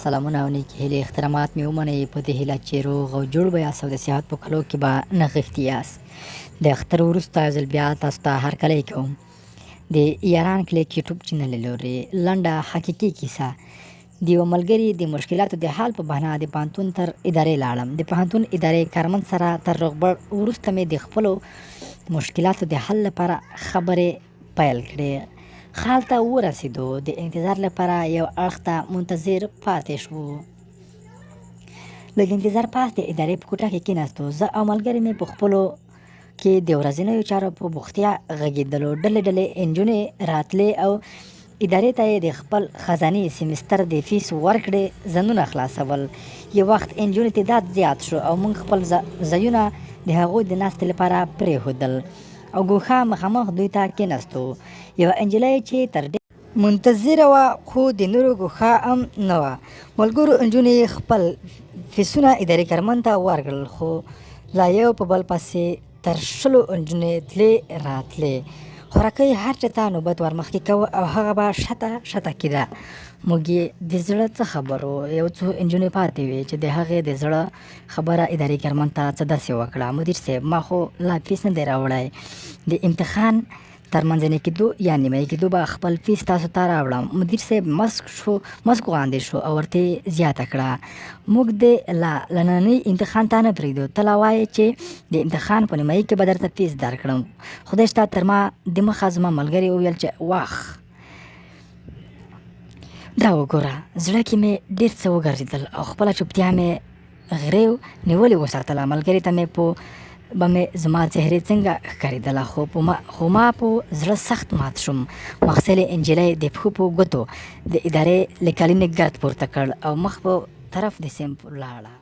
سلامونه او نیکې هیلې احترامات مې ومنئ په دې هیله چې روغ او جوړ به یاست او د صحت په کلو کې به نغښتي یاست. د اختر وروسته یو ځل بیا تاسو ته هرکلی کوم. د ایران کلیک یوټیوب چینل له لورې لنډه حقیقي کیسه. د یوه ملګري د مشکلاتو د حل په بهانه د پوهنتون تر ادارې لاړم. د پوهنتون ادارې کارمند سره تر روغبړ وروسته مې د خپلو مشکلاتو د حل لپاره خبرې پیل کړې. خال ته ورسېدو، د انتظار لپاره یو اړخ ته منتظر پاتې شو. لږ انتظار پاس د ادارې په کوټه کې کېناستو. زه او ملګري مې په خپلو کې د ورځنیو چارو په بوختیا غږېدلو. ډلې ډلې نجونې راتلې او ادارې ته یې د خپل خزانې سیمستر د فیس ورکړې ځنونه خلاصول. یو وخت نجونې تعداد زیات شو او موږ خپل ځایونه د هغوی د ناستې لپاره پرېښودل او ګوښه مخامخ دوی ته کېناستو. یوه نجلۍ چې تر ډېره منتظره وه خو د نورو ګوښه هم نه وه. ملګرو نجونې خپل فیسونه ادارې کارمند ته ورکړل، خو لا یو په بل پسې تر 20 نجونې تلې راتلې. خوراکۍ هر چا ته نوبت ورمخکې کوه او هغه به شته کېده. موږ یې د زړه څه خبرو. یو څو نجونې پاتې وې چې د هغې د زړه خبره ادارې کارمند ته څه داسې وکړه: مدیر صاحب، ما خو لا فیس نه دی راوړی. د امتحان تر منځني کېدو یا نیمایي کېدو به خپل فیس تاسو ته راوړم. مدیر صاحب مسک وړاندې شو او ورته زیاته کړه: موږ دې لننۍ امتحان ته نه پرېږدو. ته لا وایې چې د امتحان په نیمایي کې به درته فیس درکړم. خدای شته. تر ما دمخه زما ملګري وویل چې واخ، دا وګوره. زړه کې مې ډېر څه وګرځېدل او خپله چوپتیا مې غریو نیولې وساتله. ملګري ته مې زما څهرې څنګه ښکارېدله، خو ما په زړه سخت مات شوم. مغسلې نجلۍ د پښو په ګوتو د ادارې له کالینې ګرد پورته کړ او مخ په طرف د سیمپ لاړه.